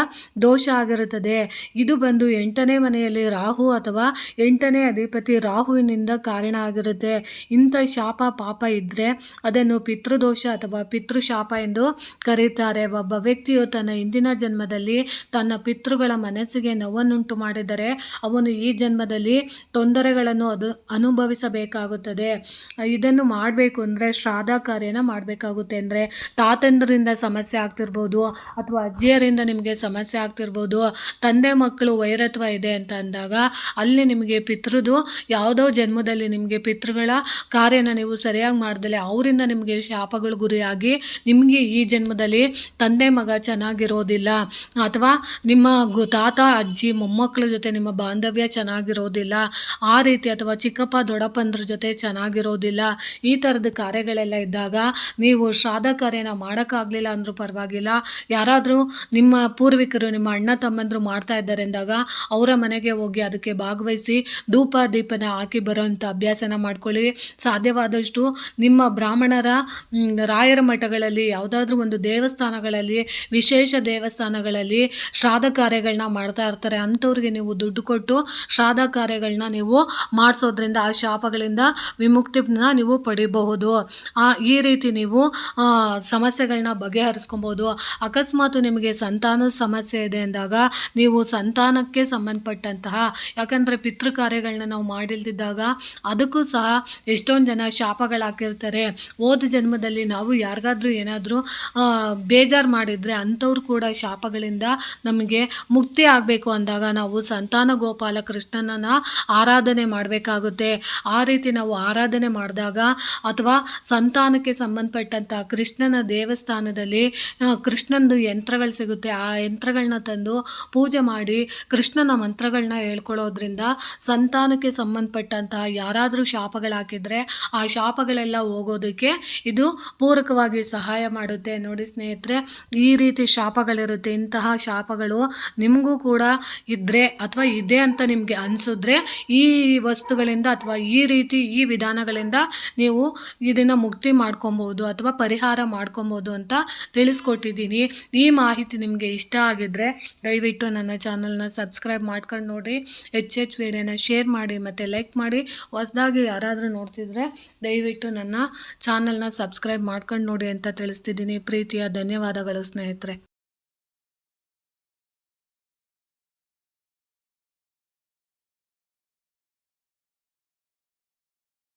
ದೋಷ ಆಗಿರುತ್ತದೆ. ಇದು ಬಂದು 8ನೇ ಮನೆಯಲ್ಲಿ ರಾಹು ಅಥವಾ 8ನೇ ಅಧಿಪತಿ ರಾಹುವಿನಿಂದ ಕಾರಣ ಆಗಿರುತ್ತೆ. ಇಂಥ ಶಾಪ ಪಾಪ ಇದ್ದರೆ ಅದನ್ನು ಪಿತೃದೋಷ ಅಥವಾ ಪಿತೃಶಾಪ ಎಂದು ಕರೀತಾರೆ. ಒಬ್ಬ ವ್ಯಕ್ತಿಯು ತನ್ನ ಹಿಂದಿನ ಜನ್ಮದಲ್ಲಿ ತನ್ನ ಪಿತೃಗಳ ಮನಸ್ಸಿಗೆ ನೋವನ್ನುಂಟು ಮಾಡಿದರೆ ಅವನು ಈ ಜನ್ಮದಲ್ಲಿ ತೊಂದರೆಗಳನ್ನು ಅನುಭವಿಸಬೇಕಾಗುತ್ತದೆ. ಇದನ್ನು ಮಾಡಬೇಕು ಅಂದರೆ ಶ್ರಾದ್ದ ಕಾರ್ಯನ ಮಾಡಬೇಕಾಗುತ್ತೆ. ಅಂದರೆ ತಾತಂದ್ರಿಂದ ಸಮಸ್ಯೆ ಆಗ್ತಿರ್ಬೋದು ಅಥವಾ ಅಜ್ಜಿಯರಿಂದ ನಿಮಗೆ ಸಮಸ್ಯೆ ಆಗ್ತಿರ್ಬೋದು, ತಂದೆ ಮಕ್ಕಳು ವೈರತ್ವ ಇದೆ ಅಂತ ಅಂದಾಗ ಅಲ್ಲಿ ನಿಮಗೆ ಪಿತೃದು ಯಾವುದೋ ಜನ್ಮದಲ್ಲಿ ನಿಮಗೆ ಪಿತೃಗಳ ಕಾರ್ಯನ ನೀವು ಸರಿಯಾಗಿ ಮಾಡ್ದಲೆ ಅವರಿಂದ ನಿಮಗೆ ಶಾಪಗಳು ಗುರಿಯಾಗಿ ನಿಮಗೆ ಈ ಜನ್ಮದಲ್ಲಿ ತಂದೆ ಮಗ ಚೆನ್ನಾಗಿರೋದಿಲ್ಲ, ಅಥವಾ ನಿಮ್ಮ ತಾತ ಅಜ್ಜಿ ಮೊಮ್ಮಕ್ಕಳ ಜೊತೆ ನಿಮ್ಮ ಬಾಂಧವ್ಯ ಚೆನ್ನಾಗಿರೋದಿಲ್ಲ, ಆ ರೀತಿ, ಅಥವಾ ಚಿಕ್ಕಪ್ಪ ದೊಡ್ಡಪ್ಪಂದ್ರ ಜೊತೆ ಚೆನ್ನಾಗಿರೋದಿಲ್ಲ. ಈ ಥರದ ಕಾರ್ಯಗಳೆಲ್ಲ ಇದ್ದಾಗ ನೀವು ಶ್ರಾದ್ದ ಕಾರ್ಯನ ಮಾಡೋಕ್ಕಾಗಲಿಲ್ಲ ಅಂದರೂ ಪರವಾಗಿಲ್ಲ, ಯಾರಾದರೂ ನಿಮ್ಮ ಪೂರ್ವಿಕರು ನಿಮ್ಮ ಅಣ್ಣ ತಮ್ಮಂದರು ಮಾಡ್ತಾ ಇದ್ದಾರೆ ಅಂದಾಗ ಅವರ ಮನೆಗೆ ಹೋಗಿ ಅದಕ್ಕೆ ಭಾಗವಹಿಸಿ ಧೂಪ ದೀಪನ ಹಾಕಿ ಬರೋವಂಥ ಅಭ್ಯಾಸನ ಮಾಡ್ಕೊಳ್ಳಿ. ಸಾಧ್ಯವಾದಷ್ಟು ನಿಮ್ಮ ಬ್ರಾಹ್ಮಣರ ರಾಯರ ಮಠಗಳಲ್ಲಿ ಯಾವುದಾದ್ರೂ ಒಂದು ದೇವಸ್ಥಾನಗಳಲ್ಲಿ, ವಿಶೇಷ ದೇವಸ್ಥಾನಗಳಲ್ಲಿ ಶ್ರಾದ್ದ ಕಾರ್ಯಗಳನ್ನ ಮಾಡ್ತಾ ಇರ್ತಾರೆ, ಅಂಥವ್ರಿಗೆ ನೀವು ದುಡ್ಡು ಕೊಟ್ಟು ಶ್ರಾದ್ದ ಕಾರ್ಯಗಳನ್ನ ನೀವು ಮಾಡಿಸೋದ್ರಿಂದ ಆ ಶಾಪಗಳಿಂದ ವಿಮುಕ್ತಿನ ನೀವು ಪಡಿಬಹುದು. ಈ ರೀತಿ ನೀವು ಸಮಸ್ಯೆಗಳನ್ನ ಬಗೆಹರಿಸ್ಕೊಬೋದು. ಅಕಸ್ಮಾತ್ ನಿಮಗೆ ಸಂತಾನದ ಸಮಸ್ಯೆ ಇದೆ ಅಂದಾಗ ನೀವು ಸಂತಾನಕ್ಕೆ ಸಂಬಂಧಪಟ್ಟಂತಹ, ಯಾಕಂದರೆ ಪಿತೃ ಕಾರ್ಯಗಳನ್ನ ನಾವು ಮಾಡಿಲ್ದಿದ್ದಾಗ ಅದಕ್ಕೂ ಸಹ ಎಷ್ಟೊಂದು ಜನ ಶಾಪಗಳಾಕಿರ್ತಾರೆ. ಹೋದ ಜನ್ಮದಲ್ಲಿ ನಾವು ಯಾರಿಗಾದ್ರೂ ಏನಾದರೂ ಬೇಜಾರು ಮಾಡಿದರೆ ಅಂಥವ್ರು ಕೂಡ ಶಾಪಗಳಿಂದ ನಮಗೆ ಮುಕ್ತಿ ಆಗಬೇಕು ಅಂದಾಗ ನಾವು ಸಂತಾನ ಗೋಪಾಲ ಕೃಷ್ಣನನ್ನು ಆರಾಧನೆ ಮಾಡಬೇಕಾಗುತ್ತೆ. ಆ ರೀತಿ ನಾವು ಆರಾಧನೆ ಮಾಡಿದಾಗ ಅಥವಾ ಸಂತಾನಕ್ಕೆ ಸಂಬಂಧಪಟ್ಟಂಥ ಕೃಷ್ಣನ ದೇವಸ್ಥಾನದಲ್ಲಿ ಕೃಷ್ಣಂದು ಯಂತ್ರಗಳು ಸಿಗುತ್ತೆ, ಆ ಯಂತ್ರಗಳನ್ನ ತಂದು ಪೂಜೆ ಮಾಡಿ ಕೃಷ್ಣನ ಮಂತ್ರಗಳನ್ನ ಹೇಳ್ಕೊಳ್ಳೋದ್ರಿಂದ ಸಂತಾನಕ್ಕೆ ಸಂಬಂಧಪಟ್ಟಂತಹ ಯಾರಾದರೂ ಶಾಪಗಳಾಕಿದರೆ ಆ ಶಾಪಗಳೆಲ್ಲ ಹೋಗೋದಕ್ಕೆ ಇದು ಪೂರಕವಾಗಿ ಸಹಾಯ ಮಾಡುತ್ತೆ. ನೋಡಿ ಸ್ನೇಹಿತರೆ, ಈ ರೀತಿ ಶಾಪಗಳಿರುತ್ತೆ. ಇಂತಹ ಶಾಪಗಳು ನಿಮಗೂ ಕೂಡ ಇದ್ದರೆ ಅಥವಾ ಇದೆ ಅಂತ ನಿಮಗೆ ಅನಿಸಿದ್ರೆ ಈ ವಸ್ತುಗಳಿಂದ ಅಥವಾ ಈ ರೀತಿ ಈ ವಿಧಾನಗಳಿಂದ ನೀವು ಇದನ್ನು ಮುಕ್ತಿ ಮಾಡ್ಕೊಬೋದು ಅಥವಾ ಪರಿಹಾರ ಮಾಡ್ಕೊಬೋದು ಅಂತ ತಿಳಿಸ್ಕೊಟ್ಟಿದ್ದೀನಿ. ಈ ಮಾಹಿತಿ ನಿಮಗೆ ಇಷ್ಟ ಆಗಿದ್ದರೆ ದಯವಿಟ್ಟು ನನ್ನ ಚಾನಲ್ನ ಸಬ್ಸ್ಕ್ರೈಬ್ ಮಾಡ್ಕೊಂಡು ನೋಡಿ, ಹೆಚ್ಚೆಚ್ಚು ವಿಡಿಯೋನ ಶೇರ್ ಮಾಡಿ ಮತ್ತು ಲೈಕ್ ಮಾಡಿ. ಹೊಸದಾಗಿ ಯಾರಾದರೂ ನೋಡ್ತಿದ್ರೆ ದಯವಿಟ್ಟು ನನ್ನ ಚಾನಲ್ನ ಸಬ್ಸ್ಕ್ರೈಬ್ ಮಾಡ್ಕೊಂಡು ನೋಡಿ ಅಂತ ತಿಳಿಸ್ತಿದ್ದೀನಿ. ಪ್ರೀತಿಯ ಧನ್ಯವಾದಗಳು ಸ್ನೇಹಿತರೆ.